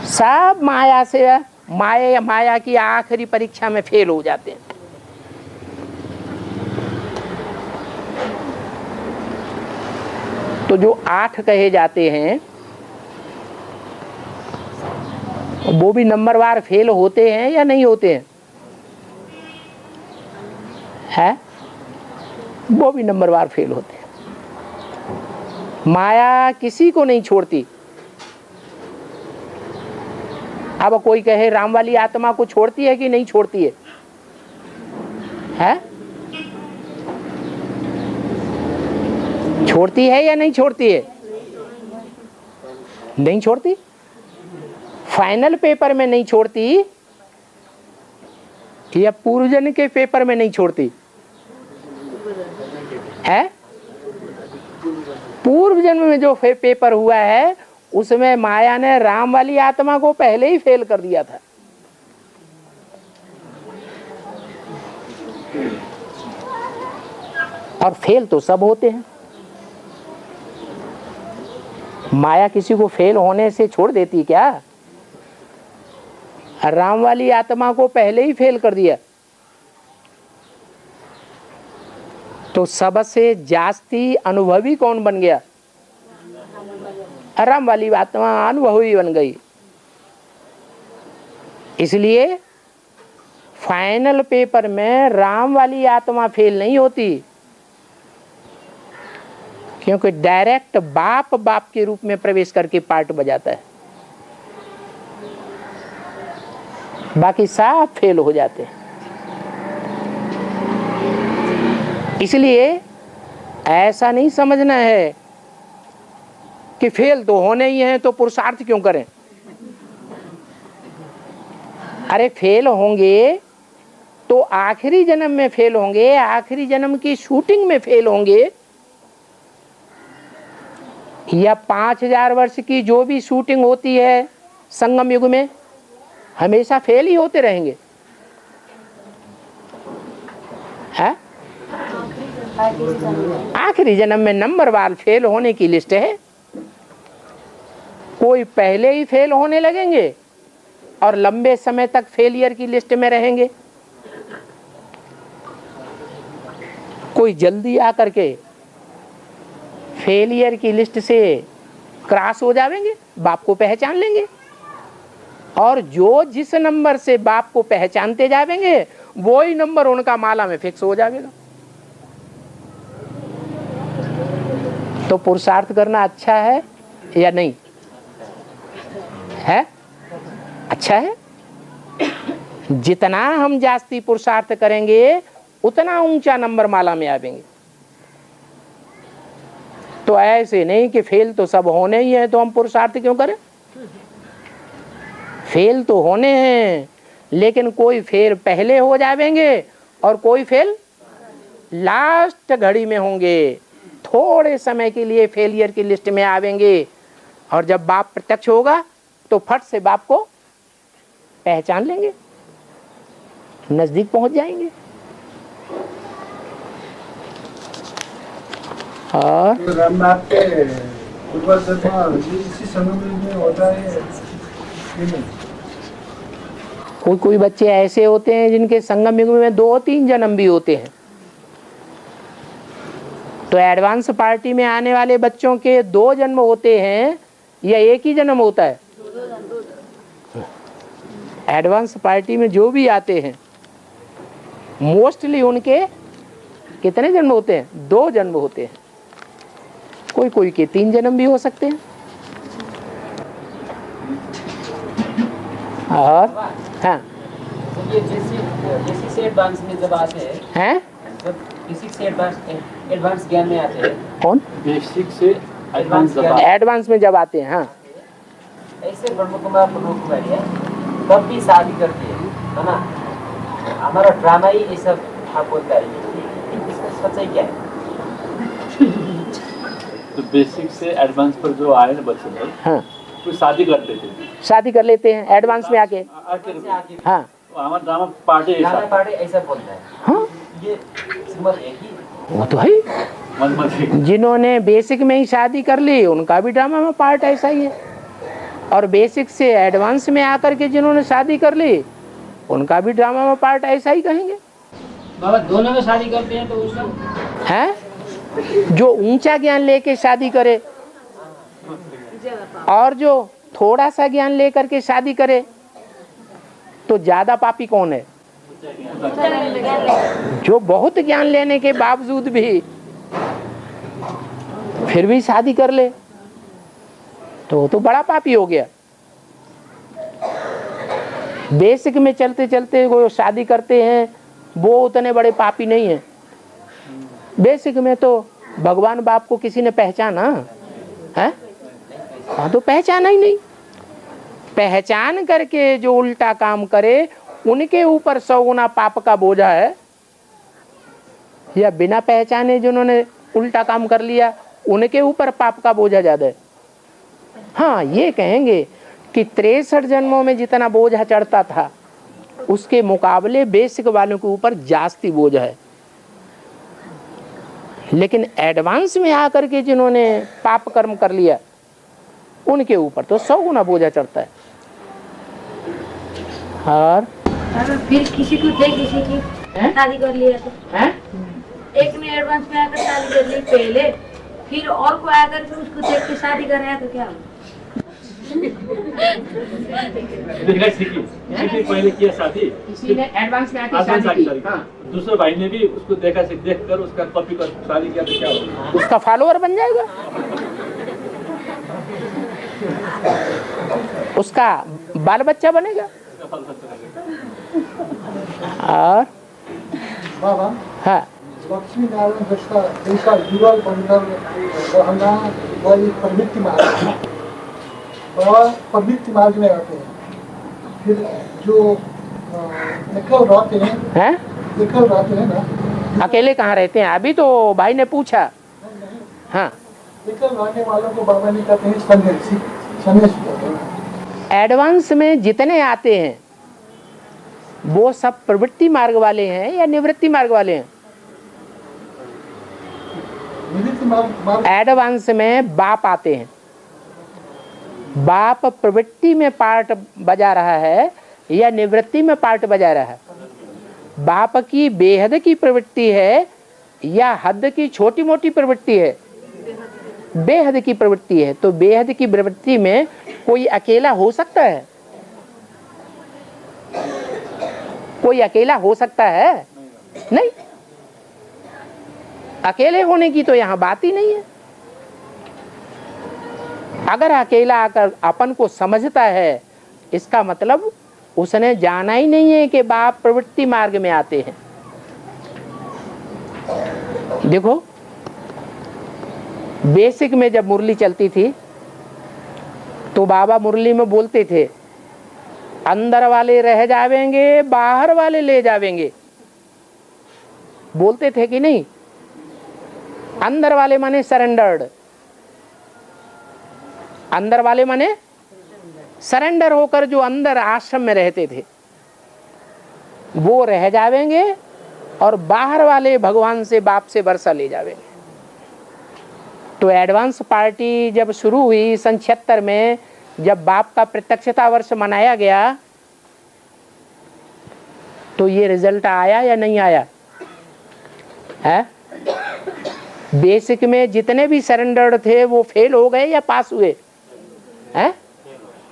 सब माया से माया की आखिरी परीक्षा में फेल हो जाते हैं। तो जो 8 कहे जाते हैं वो भी नंबरवार फेल होते हैं या नहीं होते हैं? है? वो भी नंबरवार फेल होते हैं। माया किसी को नहीं छोड़ती। अब कोई कहे राम वाली आत्मा को छोड़ती है कि नहीं छोड़ती है? है? छोड़ती है या नहीं छोड़ती है? नहीं छोड़ती। फाइनल पेपर में नहीं छोड़ती या पूर्वजन्म के पेपर में नहीं छोड़ती है? पूर्व जन्म में जो पेपर हुआ है उसमें माया ने राम वाली आत्मा को पहले ही फेल कर दिया था। और फेल तो सब होते हैं। माया किसी को फेल होने से छोड़ देती क्या? राम वाली आत्मा को पहले ही फेल कर दिया। तो सबसे जास्ती अनुभवी कौन बन गया? राम वाली आत्मा अनुभवी बन गई। इसलिए फाइनल पेपर में राम वाली आत्मा फेल नहीं होती, क्योंकि डायरेक्ट बाप के रूप में प्रवेश करके पार्ट बजाता है। बाकी सब फेल हो जाते हैं। इसलिए ऐसा नहीं समझना है कि फेल तो होने ही है तो पुरुषार्थ क्यों करें। अरे फेल होंगे तो आखिरी जन्म में फेल होंगे, आखिरी जन्म की शूटिंग में फेल होंगे, या 5000 वर्ष की जो भी शूटिंग होती है संगम युग में, हमेशा फेल ही होते रहेंगे। है? आखिरी जन्म में नंबरवार फेल होने की लिस्ट है। कोई पहले ही फेल होने लगेंगे और लंबे समय तक फेलियर की लिस्ट में रहेंगे, कोई जल्दी आकर के फेलियर की लिस्ट से क्रॉस हो जाएंगे, बाप को पहचान लेंगे, और जो जिस नंबर से बाप को पहचानते जाएंगे वही नंबर उनका माला में फिक्स हो जाएगा। तो पुरुषार्थ करना अच्छा है या नहीं है? अच्छा है। जितना हम जास्ती पुरुषार्थ करेंगे उतना ऊंचा नंबर माला में आवेंगे। तो ऐसे नहीं कि फेल तो सब होने ही है तो हम पुरुषार्थ क्यों करें। फेल तो होने हैं, लेकिन कोई फेल पहले हो जाएंगे और कोई फेल लास्ट घड़ी में होंगे, थोड़े समय के लिए फेलियर की लिस्ट में आवेंगे, और जब बाप प्रत्यक्ष होगा तो फट से बाप को पहचान लेंगे, नजदीक पहुंच जाएंगे। और रामनाथ के पूर्वजन्म इसी संगम में होता है कि नहीं? कोई बच्चे ऐसे होते हैं जिनके संगम युग में 2-3 जन्म भी होते हैं। तो एडवांस पार्टी में आने वाले बच्चों के 2 जन्म होते हैं या एक ही जन्म होता है? एडवांस पार्टी में जो भी आते हैं मोस्टली उनके कितने जन्म होते हैं? 2 जन्म होते हैं। कोई के 3 जन्म भी हो सकते हैं। और हाँ, ये बेसिक से एडवांस में जब आते हैं, जब बेसिक से एडवांस ज्ञान में आते हैं, कौन बेसिक से एडवांस एडवांस में जब आते हैं, हाँ, ऐसे ब्रह्म कुमार प्रभु कुमारी है, तब भी शादी करती है ना? हमारा ड्रामा ही ये सब आप बोलता है, इसका सच्चाई क्या है? तो बेसिक से एडवांस पर जो आए ना बच्चे लोग, हाँ, तो शादी कर देते हैं, शादी कर लेते हैं एडवांस में आके। हाँ हमारा ड्रामा पार्टी ड्रामा पार्टी ऐसा बोलता है। हाँ, ये समझ है कि वो तो है। जिन्होंने बेसिक में ही शादी कर ली उनका भी ड्रामा में पार्ट ऐसा ही है, और बेसिक से एडवांस में आकर के जिन्होंने शादी कर ली उनका भी ड्रामा में पार्ट ऐसा ही कहेंगे। बाबा दोनों में शादी करते हैं तो उसका है जो ऊंचा ज्ञान लेके शादी करे और जो थोड़ा सा ज्ञान लेकर के शादी करे, तो ज्यादा पापी कौन है? जो बहुत ज्ञान लेने के बावजूद भी फिर भी शादी कर ले तो वो तो बड़ा पापी हो गया। बेसिक में चलते चलते वो शादी करते हैं वो उतने बड़े पापी नहीं है। बेसिक में तो भगवान बाप को किसी ने पहचाना है? हाँ, तो पहचाना ही नहीं। पहचान करके जो उल्टा काम करे उनके ऊपर 100 गुना पाप का बोझा है, या बिना पहचाने जिन्होंने उल्टा काम कर लिया उनके ऊपर पाप का बोझा ज्यादा है। हाँ, ये कहेंगे कि 63 जन्मों में जितना बोझा चढ़ता था उसके मुकाबले बेसिक वालों के ऊपर जास्ती बोझ है। लेकिन एडवांस में आकर के जिन्होंने पाप कर्म कर लिया उनके ऊपर तो 100 गुना बोझा चढ़ता है। और फिर किसी को थे किसी की शादी कर लिया तो हैं? एक ने एडवांस में आकर शादी कर ली पहले, फिर और को आकर के उसको देख के शादी कर रहा है तो क्या होगा? पहले किया शादी, किसी ने एडवांस में आके शादी की, हाँ। दूसरे भाई ने भी उसको देखा से देख कर उसका कॉपी कर शादी किया तो क्या होगा? उसका फॉलोअर बन जाएगा, उसका बाल बच्चा बनेगा। और बाबा हाँ, लक्ष्मी नारायण जैसा युवा बनकर रहना वही प्रवृत्ति मार्ग, बड़ा प्रवृत्ति मार्ग में रहते हैं। फिर जो एकल रहते हैं, एकल रहते हैं ना, अकेले कहाँ रहते हैं? अभी तो भाई ने पूछा। हाँ, एकल रहने वालों को बाबा नहीं कहते हैं सन्यासी, सन्यासी कहते हैं। एडवांस में जितने आते हैं वो सब प्रवृत्ति मार्ग वाले हैं या निवृत्ति मार्ग वाले हैं? निवृत्ति मार्ग। एडवांस में बाप आते हैं, बाप प्रवृत्ति में पार्ट बजा रहा है या निवृत्ति में पार्ट बजा रहा है? बाप की बेहद की प्रवृत्ति है या हद की छोटी मोटी प्रवृत्ति है? बेहद की प्रवृत्ति है। तो बेहद की प्रवृत्ति में कोई अकेला हो सकता है? कोई अकेला हो सकता है? नहीं, अकेले होने की तो यहाँ बात ही नहीं है। अगर अकेला आकर अपन को समझता है इसका मतलब उसने जाना ही नहीं है कि बाप प्रवृत्ति मार्ग में आते हैं। देखो, बेसिक में जब मुरली चलती थी तो बाबा मुरली में बोलते थे अंदर वाले रह जावेंगे, बाहर वाले ले जावेंगे। बोलते थे कि नहीं? अंदर वाले माने सरेंडर्ड, अंदर वाले माने सरेंडर होकर जो अंदर आश्रम में रहते थे वो रह जावेंगे और बाहर वाले भगवान से बाप से वर्षा ले जावेंगे। तो एडवांस पार्टी जब शुरू हुई सन 76 में, जब बाप का प्रत्यक्षता वर्ष मनाया गया, तो ये रिजल्ट आया या नहीं आया है? बेसिक में जितने भी सरेंडर्ड थे वो फेल हो गए या पास हुए हैं?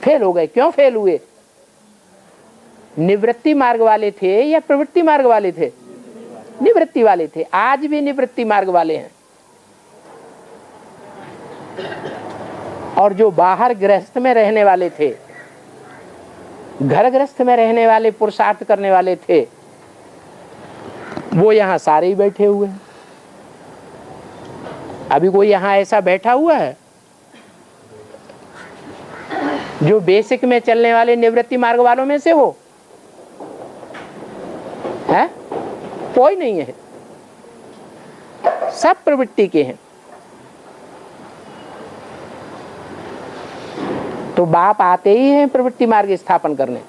फेल हो गए। क्यों फेल हुए? निवृत्ति मार्ग वाले थे या प्रवृत्ति मार्ग वाले थे? निवृत्ति वाले थे। आज भी निवृत्ति मार्ग वाले हैं। और जो बाहर गृहस्थ में रहने वाले थे, घर गृहस्थ में रहने वाले, पुरुषार्थ करने वाले थे, वो यहाँ सारे ही बैठे हुए हैं। अभी कोई यहाँ ऐसा बैठा हुआ है जो बेसिक में चलने वाले निवृत्ति मार्ग वालों में से हो? है? कोई नहीं है, सब प्रवृत्ति के हैं। तो बाप आते ही हैं प्रवृत्ति मार्ग स्थापन करने।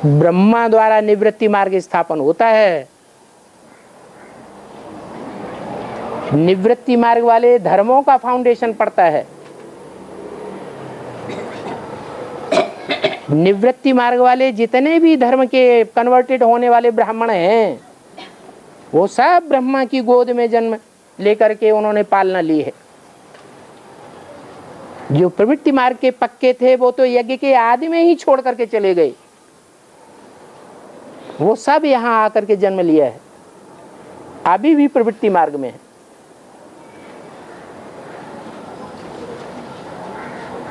ब्रह्मा द्वारा निवृत्ति मार्ग स्थापन होता है। निवृत्ति मार्ग वाले धर्मों का फाउंडेशन पड़ता है। निवृत्ति मार्ग वाले जितने भी धर्म के कन्वर्टेड होने वाले ब्राह्मण हैं, वो सब ब्रह्मा की गोद में जन्म लेकर के उन्होंने पालना ली है। जो प्रवृत्ति मार्ग के पक्के थे वो तो यज्ञ के आदि में ही छोड़ करके चले गए। वो सब यहाँ आकर के जन्म लिया है, अभी भी प्रवृत्ति मार्ग में है।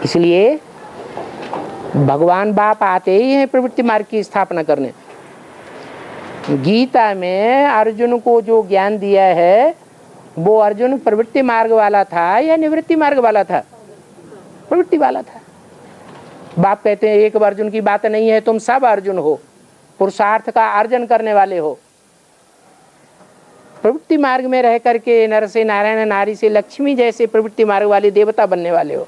इसलिए भगवान बाप आते ही हैं प्रवृत्ति मार्ग की स्थापना करने। गीता में अर्जुन को जो ज्ञान दिया है वो अर्जुन प्रवृत्ति मार्ग वाला था या निवृत्ति मार्ग वाला था? प्रवृत्ति वाला था। बाप कहते हैं एक अर्जुन की बात नहीं है, तुम सब अर्जुन हो, पुरुषार्थ का अर्जन करने वाले हो। प्रवृत्ति मार्ग में रह करके नर से नारायण, नारी से लक्ष्मी जैसे प्रवृत्ति मार्ग वाले देवता बनने वाले हो।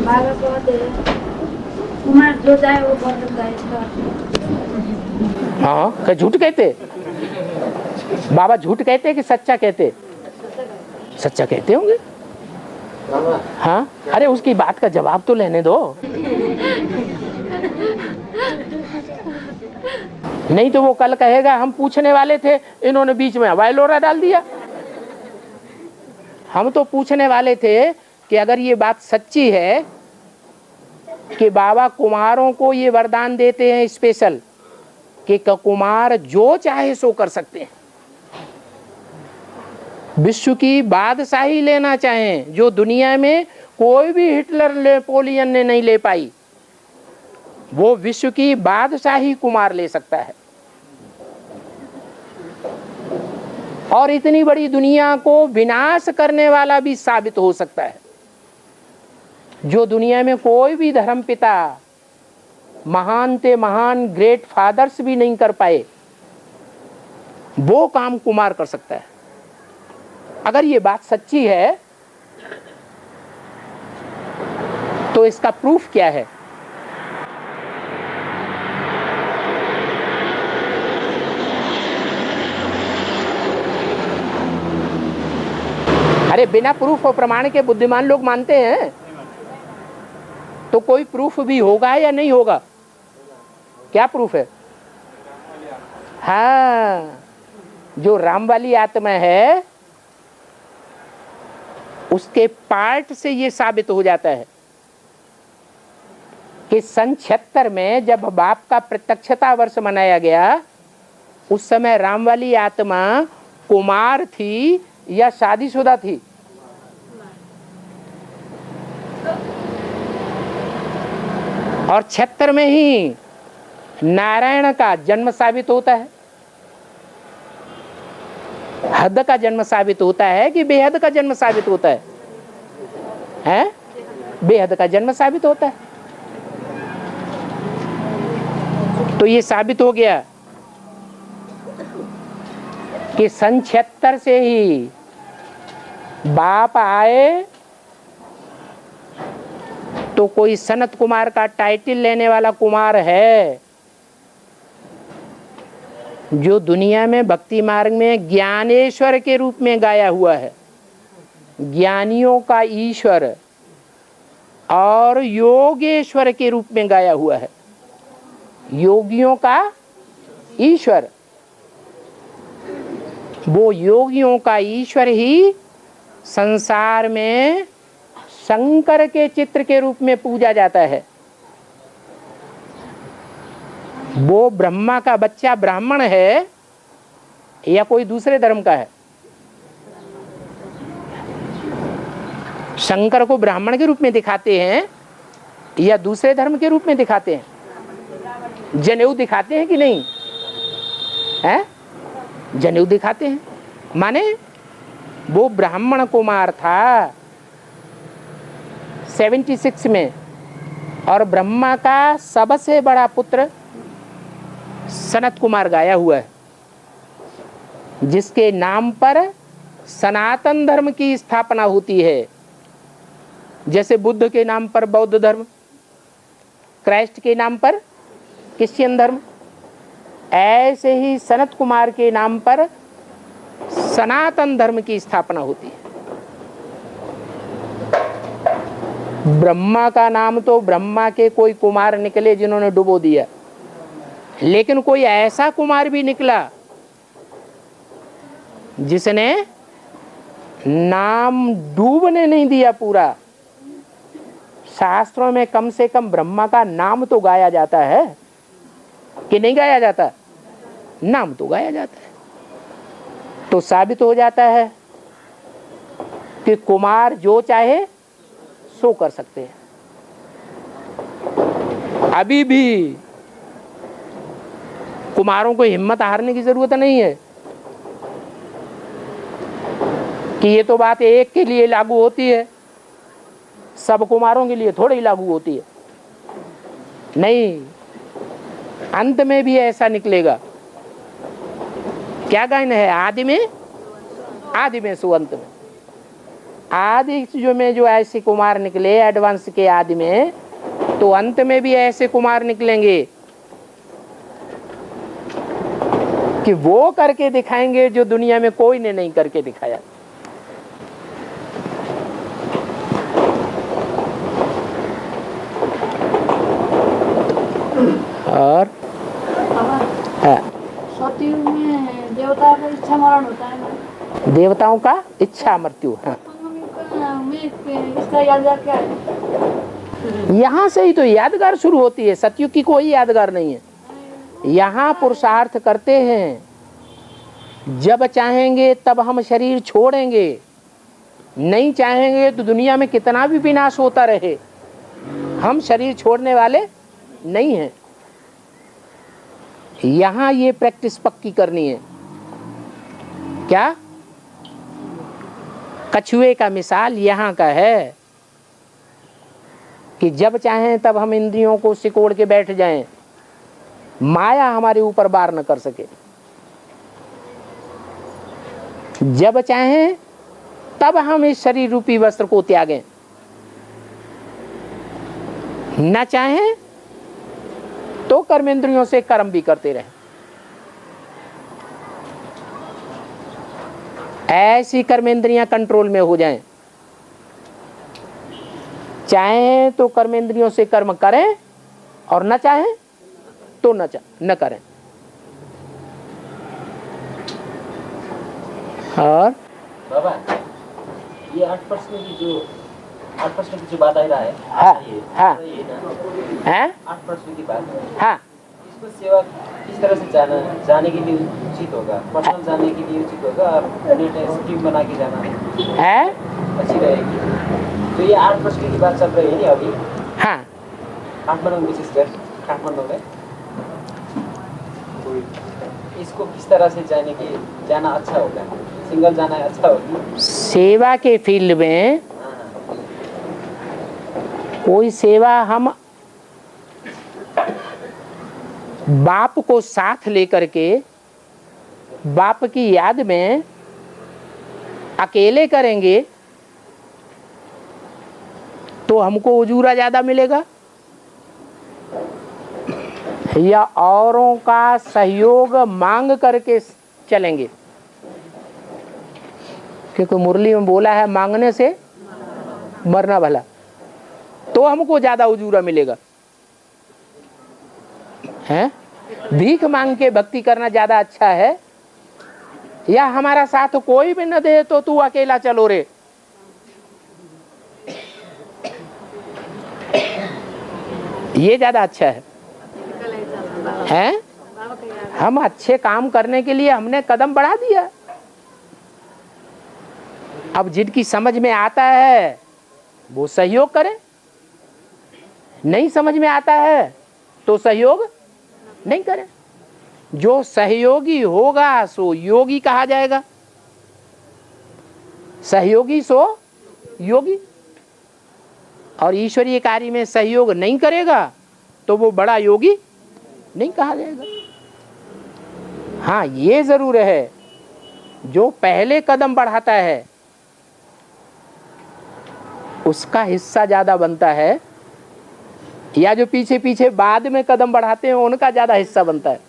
बाबा कहते हैं कुमार जो चाहे वो कर सकता है इसका। हाँ, क्या झूठ कहते? बाबा झूठ कहते कि सच्चा कहते? सच्चा कहते होंगे। हाँ, अरे उसकी बात का जवाब तो लेने दो। नहीं तो वो कल कहेगा हम पूछने वाले थे, इन्होंने बीच में हवाई लोरा डाल दिया। हम तो पूछने वाले थे कि अगर ये बात सच्ची है कि बाबा कुमारों को ये वरदान देते हैं स्पेशल कि कुमार जो चाहे सो कर सकते हैं, विश्व की बादशाही लेना चाहें जो दुनिया में कोई भी हिटलर नेपोलियन ने नहीं ले पाई, वो विश्व की बादशाही कुमार ले सकता है। और इतनी बड़ी दुनिया को विनाश करने वाला भी साबित हो सकता है। जो दुनिया में कोई भी धर्म पिता, महान ते महान ग्रेट फादर्स भी नहीं कर पाए, वो काम कुमार कर सकता है। अगर ये बात सच्ची है तो इसका प्रूफ क्या है? अरे बिना प्रूफ और प्रमाण के बुद्धिमान लोग मानते हैं, तो कोई प्रूफ भी होगा या नहीं होगा? क्या प्रूफ है? हाँ, जो राम वाली आत्मा है उसके पार्ट से ये साबित हो जाता है कि सन 76 में जब बाप का प्रत्यक्षता वर्ष मनाया गया, उस समय राम वाली आत्मा कुमार थी या शादीशुदा थी? और 76 में ही नारायण का जन्म साबित होता है, हद का जन्म साबित होता है कि बेहद का जन्म साबित होता है? है, बेहद का जन्म साबित होता है। तो ये साबित हो गया कि सन 76 से ही बाप आए तो कोई सनत कुमार का टाइटल लेने वाला कुमार है जो दुनिया में भक्ति मार्ग में ज्ञानेश्वर के रूप में गाया हुआ है, ज्ञानियों का ईश्वर और योगेश्वर के रूप में गाया हुआ है, योगियों का ईश्वर। वो योगियों का ईश्वर ही संसार में शंकर के चित्र के रूप में पूजा जाता है। वो ब्रह्मा का बच्चा ब्राह्मण है या कोई दूसरे धर्म का है? शंकर को ब्राह्मण के रूप में दिखाते हैं या दूसरे धर्म के रूप में दिखाते हैं? जनेऊ दिखाते हैं कि नहीं है? जनेऊ दिखाते हैं। माने वो ब्राह्मण कुमार था 76 में और ब्रह्मा का सबसे बड़ा पुत्र सनत कुमार गाया हुआ है, जिसके नाम पर सनातन धर्म की स्थापना होती है। जैसे बुद्ध के नाम पर बौद्ध धर्म, क्राइस्ट के नाम पर क्रिश्चियन धर्म, ऐसे ही सनत कुमार के नाम पर सनातन धर्म की स्थापना होती है। ब्रह्मा का नाम तो ब्रह्मा के कोई कुमार निकले जिन्होंने डुबो दिया, लेकिन कोई ऐसा कुमार भी निकला जिसने नाम डूबने नहीं दिया पूरा। शास्त्रों में कम से कम ब्रह्मा का नाम तो गाया जाता है कि नहीं गाया जाता? नाम तो गाया जाता है। तो साबित हो जाता है कि कुमार जो चाहे सो कर सकते हैं। अभी भी कुमारों को हिम्मत हारने की जरूरत नहीं है कि ये तो बात एक के लिए लागू होती है, सब कुमारों के लिए थोड़ी लागू होती है। नहीं, अंत में भी ऐसा निकलेगा। क्या गायन है? आदि में सो अंत में। आदि जो ऐसे कुमार निकले एडवांस के आदि में, तो अंत में भी ऐसे कुमार निकलेंगे कि वो करके दिखाएंगे जो दुनिया में कोई ने नहीं करके दिखाया। और सतयुग में देवताओं का इच्छा मरण होता है ना? देवताओं का इच्छा मृत्यु। हाँ, इसका यादगार क्या है? यहाँ से ही तो यादगार शुरू होती है। सतयुग की कोई यादगार नहीं है। यहाँ पुरुषार्थ करते हैं, जब चाहेंगे तब हम शरीर छोड़ेंगे, नहीं चाहेंगे तो दुनिया में कितना भी विनाश होता रहे, हम शरीर छोड़ने वाले नहीं हैं। यहाँ ये प्रैक्टिस पक्की करनी है। क्या? कछुए का मिसाल यहाँ का है कि जब चाहें तब हम इंद्रियों को सिकोड़ के बैठ जाएं, माया हमारे ऊपर वार न कर सके। जब चाहें तब हम इस शरीर रूपी वस्त्र को त्यागें, न चाहें तो कर्मेंद्रियों से कर्म भी करते रहें। ऐसी कर्मेंद्रियां कंट्रोल में हो जाएं। चाहें तो कर्मेंद्रियों से कर्म करें और न चाहें तो न करें। और बाबा, ये 8% की जो बात आ रहा है, हाँ, हाँ, ये ना हैं? 8% की बात, हाँ, इसको सेवा किस तरह से जाने के लिए उचित होगा? पर्सनल जाने के लिए उचित होगा और स्कीम बना के जाना है, अच्छी रहेगी। तो ये 8% की बात चल रही है नहीं अभी? हाँ, काठमाडौँ विशेष कर काठमाडौँ में इसको किस तरह से जाना अच्छा होगा? सिंगल जाना अच्छा होगा? सेवा के फील्ड में कोई सेवा हम बाप को साथ लेकर के बाप की याद में अकेले करेंगे तो हमको उजूरा ज्यादा मिलेगा, या औरों का सहयोग मांग करके चलेंगे? क्योंकि मुरली में बोला है मांगने से मरना भला, तो हमको ज्यादा उजूरा मिलेगा। हैं? भीख मांग के भक्ति करना ज्यादा अच्छा है, या हमारा साथ कोई भी न दे तो तू अकेला चलो रे? ये ज्यादा अच्छा है। हैं? हम अच्छे काम करने के लिए हमने कदम बढ़ा दिया। अब जिनकी समझ में आता है वो सहयोग करें, नहीं समझ में आता है तो सहयोग नहीं करें। जो सहयोगी होगा सो योगी कहा जाएगा, सहयोगी सो योगी। और ईश्वरीय कार्य में सहयोग नहीं करेगा तो वो बड़ा योगी नहीं कहा जाएगा। हाँ, ये जरूर है, जो पहले कदम बढ़ाता है उसका हिस्सा ज्यादा बनता है, या जो पीछे पीछे बाद में कदम बढ़ाते हैं उनका ज्यादा हिस्सा बनता है?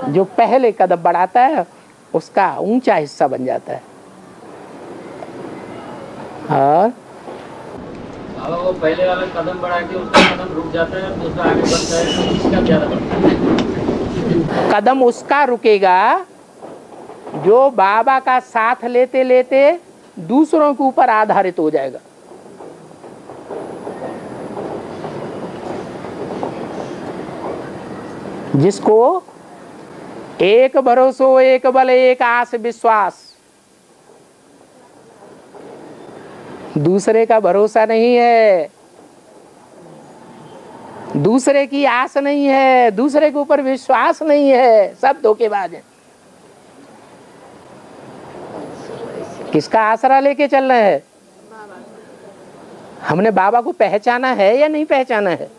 जो पहले कदम बढ़ाता है उसका ऊंचा हिस्सा बन जाता है। और बाबा वो पहले वाला कदम बढ़ा के उसका कदम रुक जाता है, दूसरा आगे बढ़ता है, तो इसका ज्यादा बढ़ता है। कदम उसका रुकेगा जो बाबा का साथ लेते लेते दूसरों के ऊपर आधारित हो जाएगा। जिसको एक भरोसो एक बल एक आस विश्वास, दूसरे का भरोसा नहीं है, दूसरे की आस नहीं है, दूसरे के ऊपर विश्वास नहीं है, सब धोखेबाज हैं। किसका आसरा लेके चल रहे हैं? हमने बाबा को पहचाना है या नहीं पहचाना है?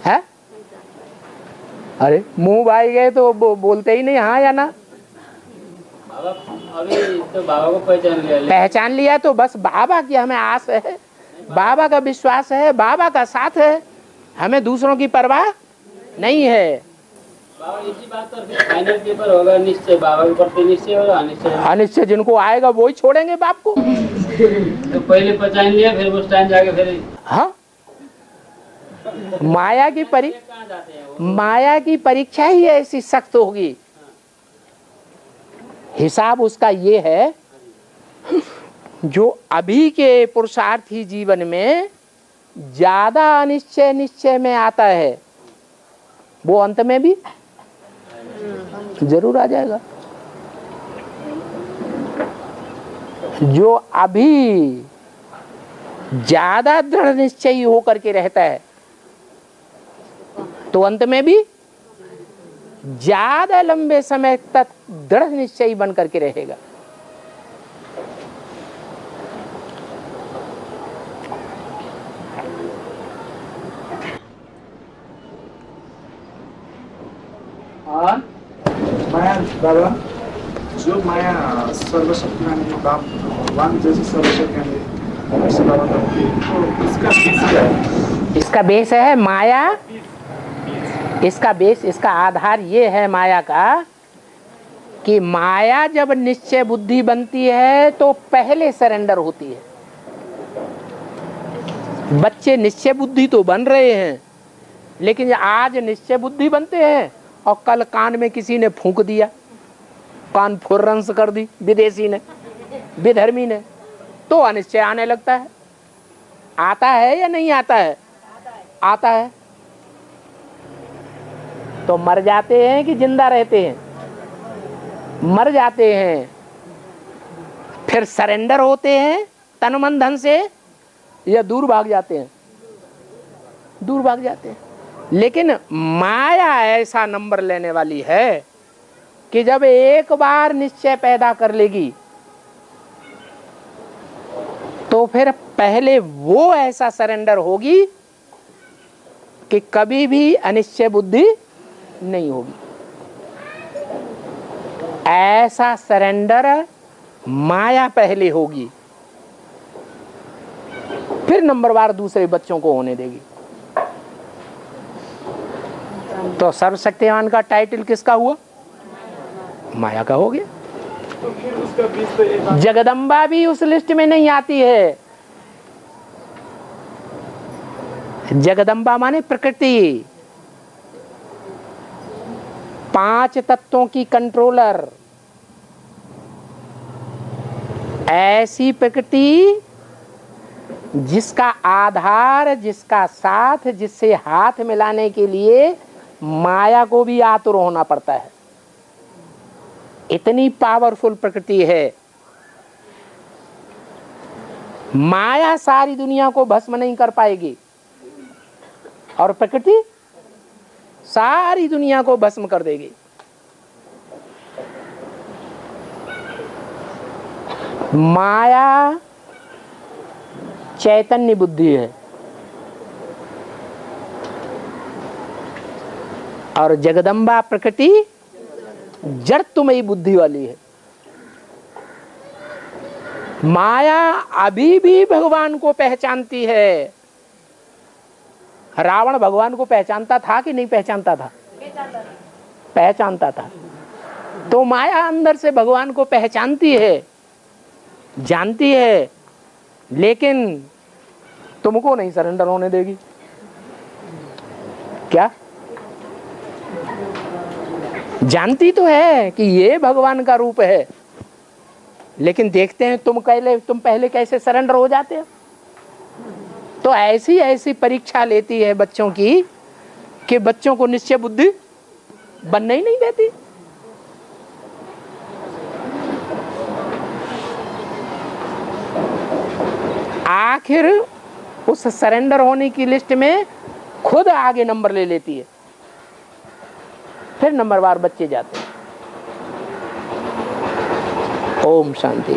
है? अरे मुंह भाई गए तो बोलते ही नहीं हाँ या ना। अभी तो बाबा को पहचान लिया तो बस बाबा की हमें आस है, बाबा का विश्वास है, बाबा का साथ है, हमें दूसरों की परवाह नहीं है। बाबा इसी बात पर फिर फाइनल पेपर होगा, निश्चय बाबा के प्रति निश्चय होगा, अनिश्चय जिनको आएगा वो ही छोड़ेंगे बाप को। तो पहले पहचान लिया फिर उस टाइम जाके फिर हाँ, माया की परीक्षा ही ऐसी सख्त होगी। हिसाब उसका ये है, जो अभी के पुरुषार्थी जीवन में ज्यादा अनिश्चय निश्चय में आता है वो अंत में भी जरूर आ जाएगा। जो अभी ज्यादा दृढ़ निश्चयी होकर के रहता है तो अंत में भी ज्यादा लंबे समय तक दृढ़ निश्चयी बन करके रहेगा। और माया बाबा, जो माया सर्वशक्तिमान बाप भगवान जैसे सर्वशक्तिमान ऐसे बाबा करते हैं, तो इसका बेस क्या है? इसका बेस है माया। इसका बेस, इसका आधार ये है माया का कि माया जब निश्चय बुद्धि बनती है तो पहले सरेंडर होती है। बच्चे निश्चय बुद्धि तो बन रहे हैं, लेकिन आज निश्चय बुद्धि बनते हैं और कल कान में किसी ने फूंक दिया, कान फुर्रंस कर दी विदेशी ने, विधर्मी ने, तो अनिश्चय आने लगता है। आता है या नहीं आता है? आता है। तो मर जाते हैं कि जिंदा रहते हैं? मर जाते हैं। फिर सरेंडर होते हैं तन मन धन से, या दूर भाग जाते हैं? दूर भाग जाते हैं। लेकिन माया ऐसा नंबर लेने वाली है कि जब एक बार निश्चय पैदा कर लेगी तो फिर पहले वो ऐसा सरेंडर होगी कि कभी भी अनिश्चय बुद्धि नहीं होगी। ऐसा सरेंडर माया पहले होगी, फिर नंबरवार दूसरे बच्चों को होने देगी। तो सर्वशक्तिमान का टाइटल किसका हुआ? माया का हो गया। तो फिर उसका बीच तो एक जगदम्बा भी उस लिस्ट में नहीं आती है। जगदम्बा माने प्रकृति, 5 तत्वों की कंट्रोलर, ऐसी प्रकृति जिसका आधार, जिसका साथ, जिससे हाथ मिलाने के लिए माया को भी आतुर होना पड़ता है। इतनी पावरफुल प्रकृति है। माया सारी दुनिया को भस्म नहीं कर पाएगी और प्रकृति सारी दुनिया को भस्म कर देगी। माया चैतन्य बुद्धि है और जगदम्बा प्रकृति जड़त्वमयी बुद्धि वाली है। माया अभी भी भगवान को पहचानती है। रावण भगवान को पहचानता था कि नहीं पहचानता था? पहचानता था। तो माया अंदर से भगवान को पहचानती है, जानती है, लेकिन तुमको नहीं सरेंडर होने देगी। क्या जानती तो है कि ये भगवान का रूप है, लेकिन देखते हैं तुम पहले कैसे सरेंडर हो जाते हो। तो ऐसी ऐसी परीक्षा लेती है बच्चों की कि बच्चों को निश्चय बुद्धि बनने ही नहीं देती। आखिर उस सरेंडर होने की लिस्ट में खुद आगे नंबर ले लेती है, फिर नंबरवार बच्चे जाते हैं। ओम शांति।